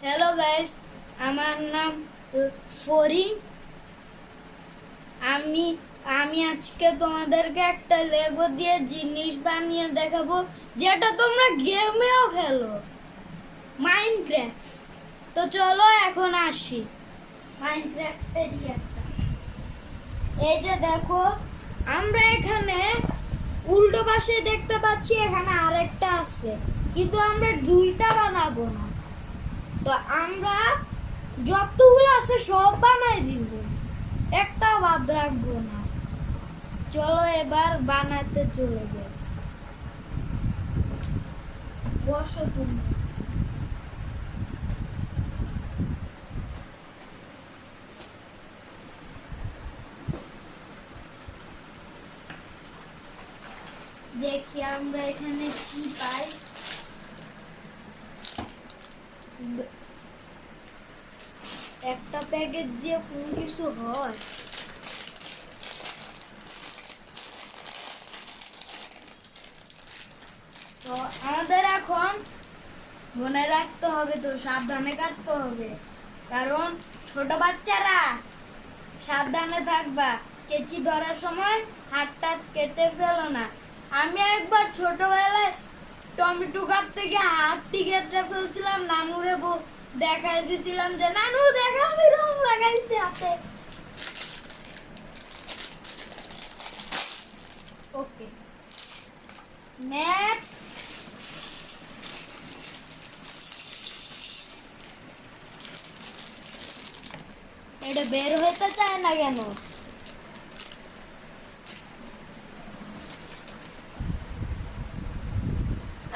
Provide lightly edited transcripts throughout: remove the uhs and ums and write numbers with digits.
Hello guys, আমার নাম ফরি। আমি আমি আজকে তোমাদেরকে একটা লেগো দিয়ে জিনিস বানিয়ে দেখাবো, যেটা তোমরা গেমেও খেলো, মাইনক্রাফট। তো চলো এখন আসি মাইনক্রাফটেরই একটা। এই যে দেখো, আমরা এখানে উল্টো পাশে দেখতে পাচ্ছি এখানে আরেকটা আছে, কিন্তু আমরা দুইটা বানাবো না। তো আমরা যতগুলো আছে সব বানাই দিব, একটা বাদ রাখবো না। চলো এবার বানাতে চলে যাই। বসো তুমি। দেখি আমরা এখানে কি পাই। একটা প্যাকেট দিয়ে কোন কিছু হয়? তো আমাদের এখন মনে রাখতে হবে, তো সাবধানে কাটতে হবে, কারণ ছোট বাচ্চারা সাবধানে থাকবা। কেচি ধরার সময় হাতটা কেটে ফেলো না। আমি একবার ছোটবেলায় টমেটো কাটতে গিয়ে হাতটি কেটে ফেলছিলাম, নানুরে দেখাই দিছিলাম যে নানু দেখো আমি রং লাগাইছি হাতে। ওকে, ম্যাট। এটা বের হতে চায় না কেন?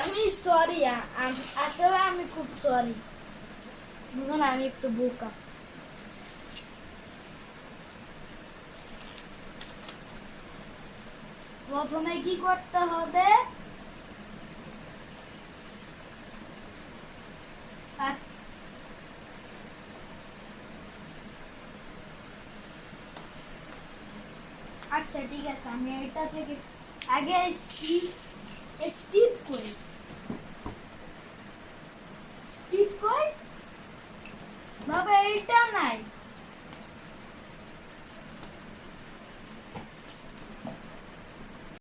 আমি সরি, আসলে আমি খুব সরি, বুঝুন আমি একটু বোকা। প্রথমে কি করতে হবে? আচ্ছা ঠিক আছে, আমি এটা থেকে আগে স্টিপ করি। স্টিপ কই বাবা, এইটা নাই।